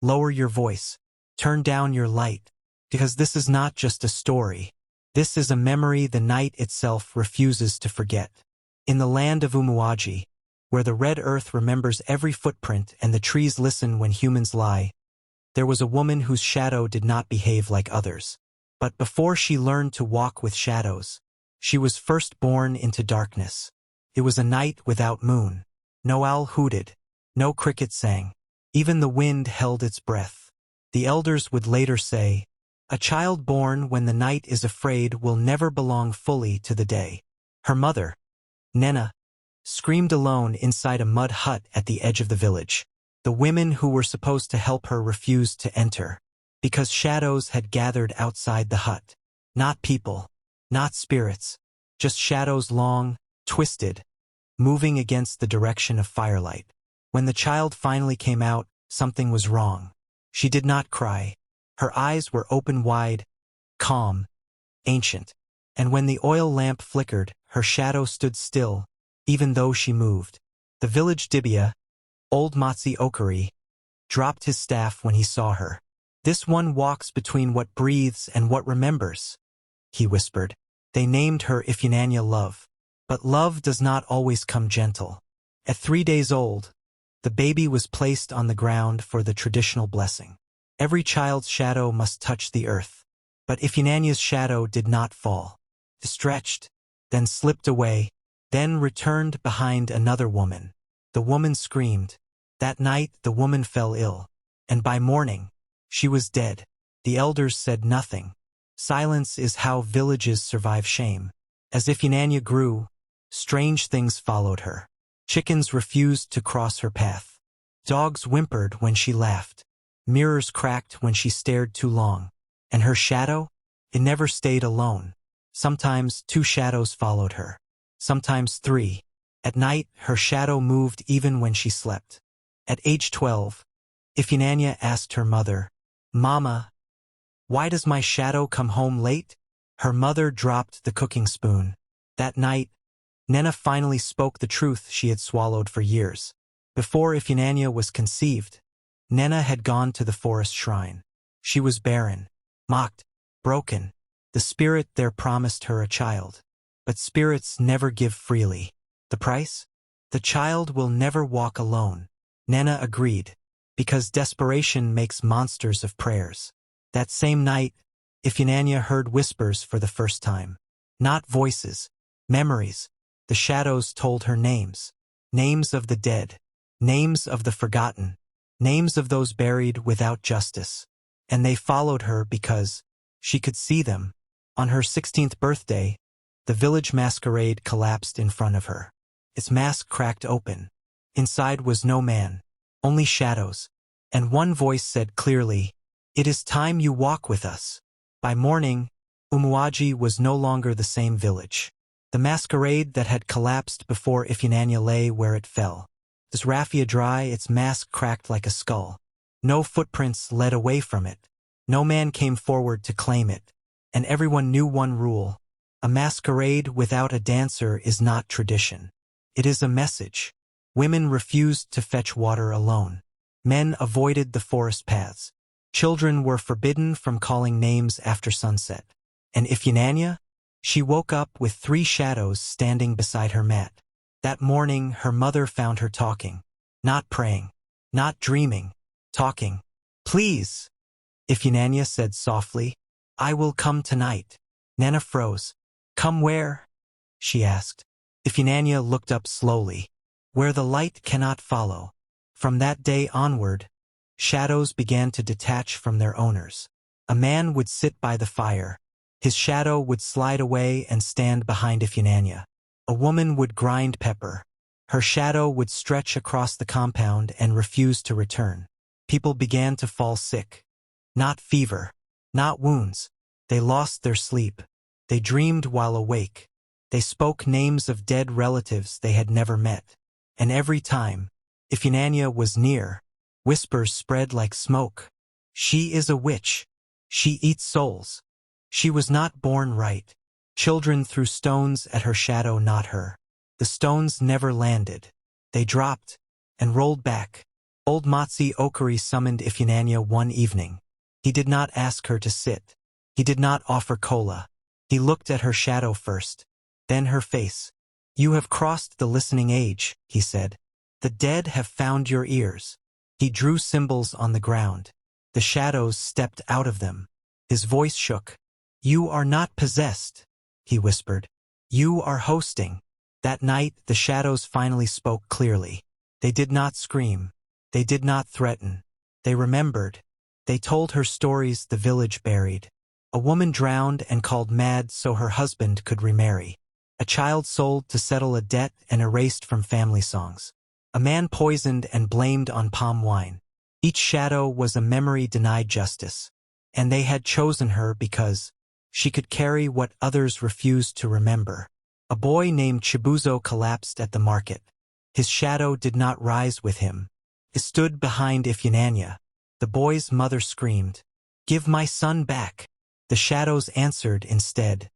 lower your voice, turn down your light, because this is not just a story. This is a memory the night itself refuses to forget. In the land of Umu-Oji, where the red earth remembers every footprint and the trees listen when humans lie, there was a woman whose shadow did not behave like others. But before she learned to walk with shadows, she was first born into darkness. It was a night without moon. No owl hooted, no cricket sang. Even the wind held its breath. The elders would later say, "A child born when the night is afraid will never belong fully to the day." Her mother, Nena, screamed alone inside a mud hut at the edge of the village. The women who were supposed to help her refused to enter, because shadows had gathered outside the hut. Not people, not spirits, just shadows long, twisted, moving against the direction of firelight. When the child finally came out, something was wrong. She did not cry. Her eyes were open wide, calm, ancient. And when the oil lamp flickered, her shadow stood still, even though she moved. The village Dibia, old Matsi Okari, dropped his staff when he saw her. "This one walks between what breathes and what remembers," he whispered. They named her Ifyinanya Love. But love does not always come gentle. At 3 days old, the baby was placed on the ground for the traditional blessing. Every child's shadow must touch the earth. But Ifyinanya's shadow did not fall. It stretched, then slipped away, then returned behind another woman. The woman screamed. That night the woman fell ill, and by morning, she was dead. The elders said nothing. Silence is how villages survive shame. As Ifyinanya grew, strange things followed her. Chickens refused to cross her path. Dogs whimpered when she laughed. Mirrors cracked when she stared too long. And her shadow? It never stayed alone. Sometimes 2 shadows followed her. Sometimes 3. At night, her shadow moved even when she slept. At age 12, Ifyinanya asked her mother, "Mama, why does my shadow come home late?" Her mother dropped the cooking spoon. That night, Nena finally spoke the truth she had swallowed for years. Before Ifyinanya was conceived, Nena had gone to the forest shrine. She was barren, mocked, broken. The spirit there promised her a child. But spirits never give freely. The price? The child will never walk alone. Nena agreed, because desperation makes monsters of prayers. That same night, Ifyinanya heard whispers for the first time. Not voices, memories. The shadows told her names. Names of the dead. Names of the forgotten. Names of those buried without justice. And they followed her because she could see them. On her 16th birthday, the village masquerade collapsed in front of her. Its mask cracked open. Inside was no man, only shadows. And one voice said clearly, "It is time you walk with us." By morning, Umu-Oji was no longer the same village. The masquerade that had collapsed before Ifyinanya lay where it fell. As raffia dry, its mask cracked like a skull. No footprints led away from it. No man came forward to claim it. And everyone knew one rule. A masquerade without a dancer is not tradition. It is a message. Women refused to fetch water alone. Men avoided the forest paths. Children were forbidden from calling names after sunset. And Ifyinanya? She woke up with 3 shadows standing beside her mat. That morning, her mother found her talking. Not praying. Not dreaming. Talking. "Please," Ifyinanya said softly, "I will come tonight." Nena froze. "Come where?" she asked. Ifyinanya looked up slowly. "Where the light cannot follow." From that day onward, shadows began to detach from their owners. A man would sit by the fire. His shadow would slide away and stand behind Ifyinanya. A woman would grind pepper. Her shadow would stretch across the compound and refuse to return. People began to fall sick. Not fever, not wounds. They lost their sleep. They dreamed while awake. They spoke names of dead relatives they had never met. And every time, Ifyinanya was near, whispers spread like smoke. "She is a witch. She eats souls." She was not born right. Children threw stones at her shadow, not her. The stones never landed. They dropped and rolled back. Old Matsi Okuri summoned Ifunanya one evening. He did not ask her to sit. He did not offer cola. He looked at her shadow first, then her face. "You have crossed the listening age," he said. "The dead have found your ears." He drew symbols on the ground. The shadows stepped out of them. His voice shook. "You are not possessed," he whispered. "You are hosting." That night, the shadows finally spoke clearly. They did not scream. They did not threaten. They remembered. They told her stories the village buried. A woman drowned and called mad so her husband could remarry. A child sold to settle a debt and erased from family songs. A man poisoned and blamed on palm wine. Each shadow was a memory denied justice. And they had chosen her because she could carry what others refused to remember. A boy named Chibuzo collapsed at the market. His shadow did not rise with him. It stood behind Ifunanya. The boy's mother screamed, "Give my son back." The shadows answered instead,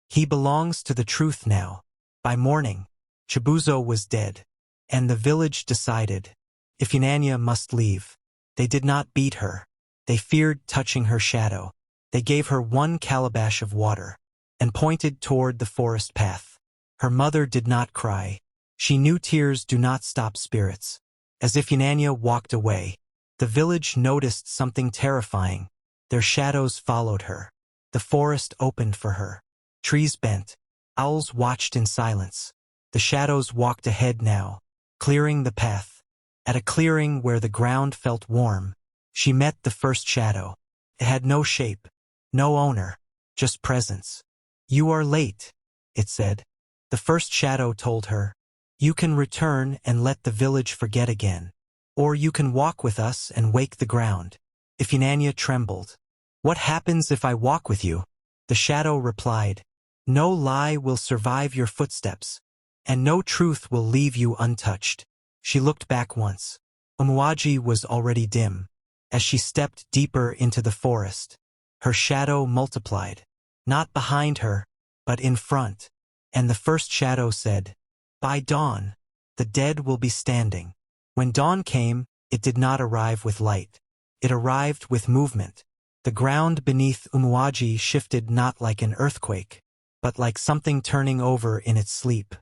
"He belongs to the truth now." By morning, Chibuzo was dead, and the village decided Ifunanya must leave. They did not beat her. They feared touching her shadow. They gave her one calabash of water and pointed toward the forest path. Her mother did not cry. She knew tears do not stop spirits. As Ifunanya walked away, the village noticed something terrifying. Their shadows followed her. The forest opened for her. Trees bent. Owls watched in silence. The shadows walked ahead now, clearing the path. At a clearing where the ground felt warm, she met the first shadow. It had no shape, no owner, just presence. "You are late," it said. The first shadow told her, "You can return and let the village forget again. Or you can walk with us and wake the ground." Ifunanya trembled. "What happens if I walk with you?" The shadow replied, "No lie will survive your footsteps, and no truth will leave you untouched." She looked back once. Umu-Oji was already dim. As she stepped deeper into the forest, her shadow multiplied, not behind her, but in front. And the first shadow said, "By dawn, the dead will be standing." When dawn came, it did not arrive with light. It arrived with movement. The ground beneath Umu-Oji shifted not like an earthquake, but like something turning over in its sleep.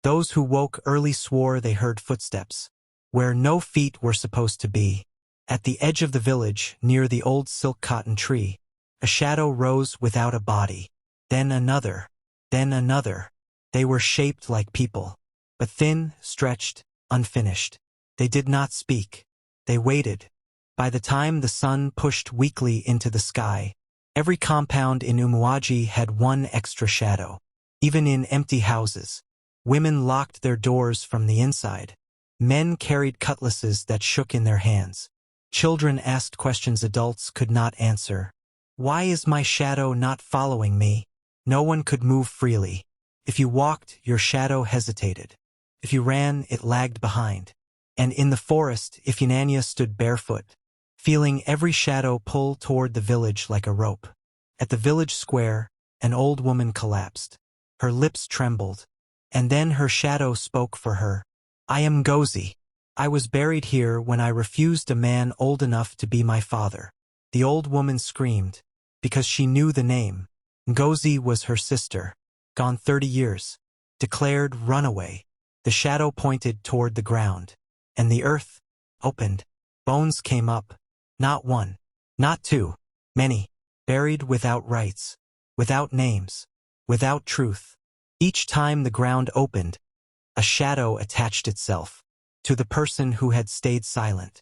Those who woke early swore they heard footsteps, where no feet were supposed to be. At the edge of the village, near the old silk cotton tree, a shadow rose without a body. Then another. Then another. They were shaped like people, but thin, stretched, unfinished. They did not speak. They waited. By the time the sun pushed weakly into the sky, every compound in Umu-Oji had one extra shadow. Even in empty houses, women locked their doors from the inside. Men carried cutlasses that shook in their hands. Children asked questions adults could not answer. "Why is my shadow not following me?" No one could move freely. If you walked, your shadow hesitated. If you ran, it lagged behind. And in the forest, Ifunanya stood barefoot, feeling every shadow pull toward the village like a rope. At the village square, an old woman collapsed. Her lips trembled, and then her shadow spoke for her. "I am Ngozi. I was buried here when I refused a man old enough to be my father." The old woman screamed, because she knew the name. Ngozi was her sister, gone 30 years, declared runaway. The shadow pointed toward the ground, and the earth opened. Bones came up, not one, not two, many, buried without rights, without names, without truth. Each time the ground opened, a shadow attached itself to the person who had stayed silent.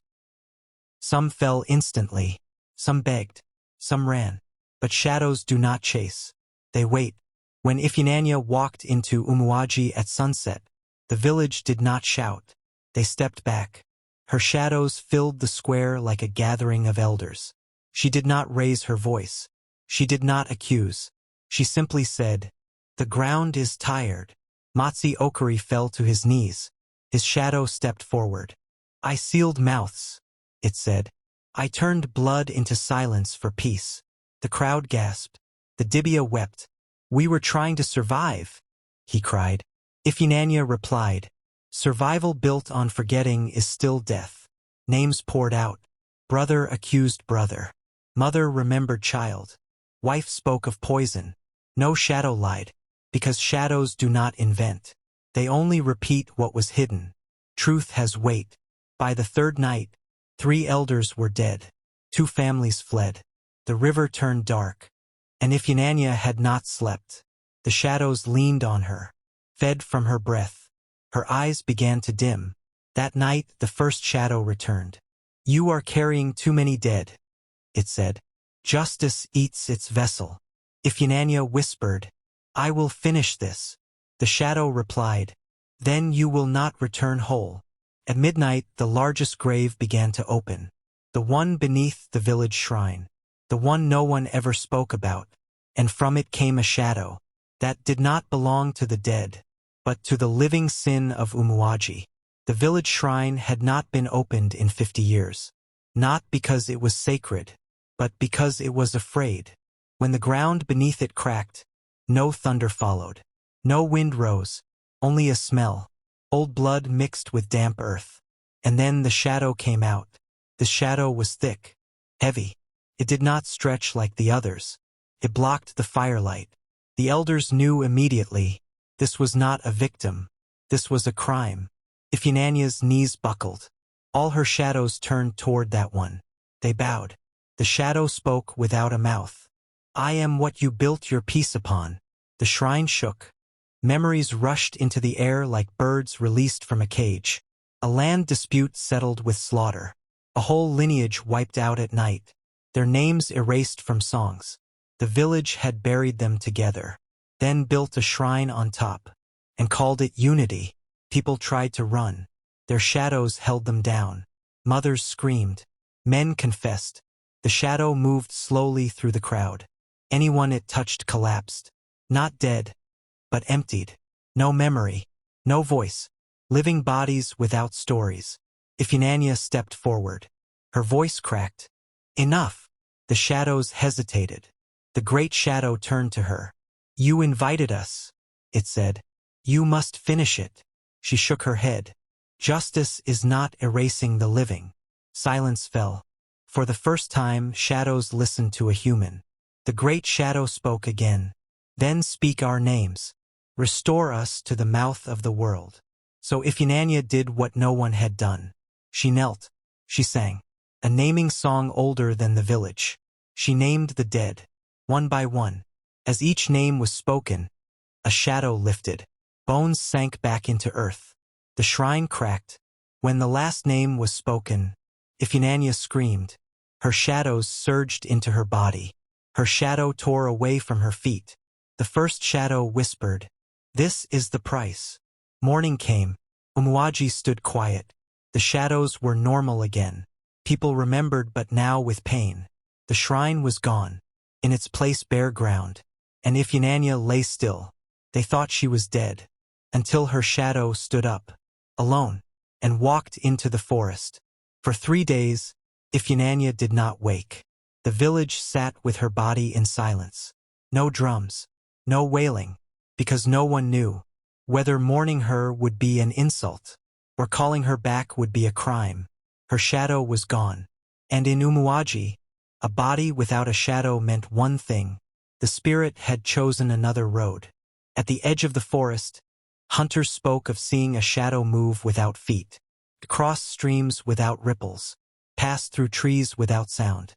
Some fell instantly, some begged, some ran. But shadows do not chase. They wait. When Ifunanya walked into Umu-Oji at sunset, the village did not shout. They stepped back. Her shadows filled the square like a gathering of elders. She did not raise her voice. She did not accuse. She simply said, "The ground is tired." Matsi Okuri fell to his knees. His shadow stepped forward. "I sealed mouths," it said. "I turned blood into silence for peace." The crowd gasped. The Dibia wept. "We were trying to survive," he cried. Ifunanya replied, "Survival built on forgetting is still death." Names poured out. Brother accused brother. Mother remembered child. Wife spoke of poison. No shadow lied, because shadows do not invent. They only repeat what was hidden. Truth has weight. By the third night, 3 elders were dead. 2 families fled. The river turned dark. And if Yananya had not slept, the shadows leaned on her, fed from her breath. Her eyes began to dim. That night the first shadow returned. You are carrying too many dead, it said. Justice eats its vessel. If Yananya whispered, I will finish this, the shadow replied, then you will not return whole. At midnight the largest grave began to open. The one beneath the village shrine. The one no one ever spoke about. And from it came a shadow that did not belong to the dead, but to the living sin of Umu-Oji. The village shrine had not been opened in 50 years. Not because it was sacred, but because it was afraid. When the ground beneath it cracked, no thunder followed. No wind rose, only a smell. Old blood mixed with damp earth. And then the shadow came out. The shadow was thick, heavy. It did not stretch like the others. It blocked the firelight. The elders knew immediately, this was not a victim. This was a crime. If Yananya's knees buckled, all her shadows turned toward that one. They bowed. The shadow spoke without a mouth. I am what you built your peace upon. The shrine shook. Memories rushed into the air like birds released from a cage. A land dispute settled with slaughter. A whole lineage wiped out at night. Their names erased from songs. The village had buried them together, then built a shrine on top, and called it unity. People tried to run. Their shadows held them down. Mothers screamed. Men confessed. The shadow moved slowly through the crowd. Anyone it touched collapsed. Not dead, but emptied. No memory, no voice. Living bodies without stories. If Yananya stepped forward, her voice cracked. Enough. The shadows hesitated. The great shadow turned to her. You invited us, it said. You must finish it. She shook her head. Justice is not erasing the living. Silence fell. For the first time, shadows listened to a human. The great shadow spoke again. Then speak our names. Restore us to the mouth of the world. So if Yananya did what no one had done. She knelt. She sang. A naming song older than the village. She named the dead. One by one. As each name was spoken, a shadow lifted. Bones sank back into earth. The shrine cracked. When the last name was spoken, if Yananya screamed, her shadows surged into her body. Her shadow tore away from her feet. The first shadow whispered, this is the price. Morning came. Umu-Oji stood quiet. The shadows were normal again. People remembered, but now with pain. The shrine was gone. In its place bare ground. And if Yananya lay still, they thought she was dead. Until her shadow stood up, alone, and walked into the forest. For 3 days, if Yananya did not wake, the village sat with her body in silence. No drums, no wailing, because no one knew whether mourning her would be an insult, or calling her back would be a crime. Her shadow was gone. And in Umu-Oji, a body without a shadow meant one thing. The spirit had chosen another road. At the edge of the forest, hunters spoke of seeing a shadow move without feet, cross streams without ripples, pass through trees without sound.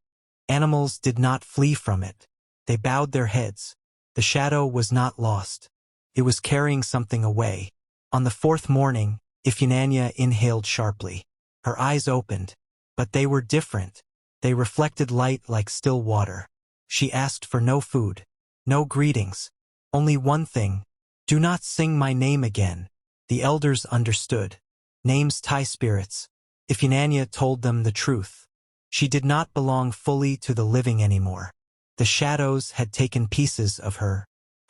Animals did not flee from it. They bowed their heads. The shadow was not lost. It was carrying something away. On the 4th morning, if Yananya inhaled sharply. Her eyes opened, but they were different. They reflected light like still water. She asked for no food, no greetings, only one thing. Do not sing my name again. The elders understood. Names tie spirits. If Yananya told them the truth, she did not belong fully to the living anymore. The shadows had taken pieces of her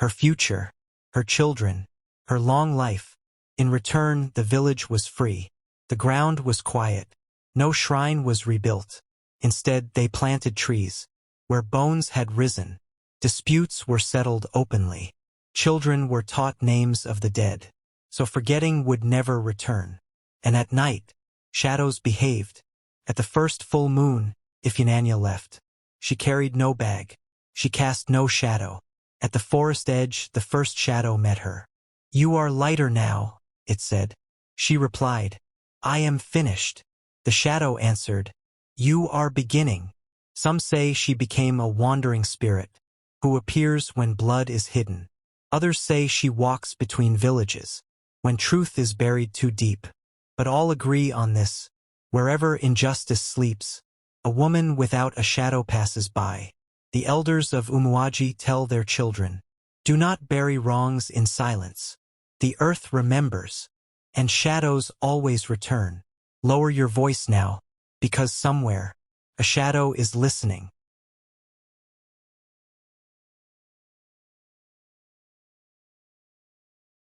future, her children, her long life. In return, the village was free. The ground was quiet. No shrine was rebuilt. Instead, they planted trees. Where bones had risen, disputes were settled openly. Children were taught names of the dead, so forgetting would never return. And at night, shadows behaved. At the first full moon, Ifyananya left. She carried no bag. She cast no shadow. At the forest edge, the first shadow met her. "You are lighter now," it said. She replied, "I am finished." The shadow answered, "You are beginning." Some say she became a wandering spirit, who appears when blood is hidden. Others say she walks between villages, when truth is buried too deep. But all agree on this: wherever injustice sleeps, a woman without a shadow passes by. The elders of Umu-Oji tell their children, "Do not bury wrongs in silence. The earth remembers, and shadows always return. Lower your voice now, because somewhere, a shadow is listening."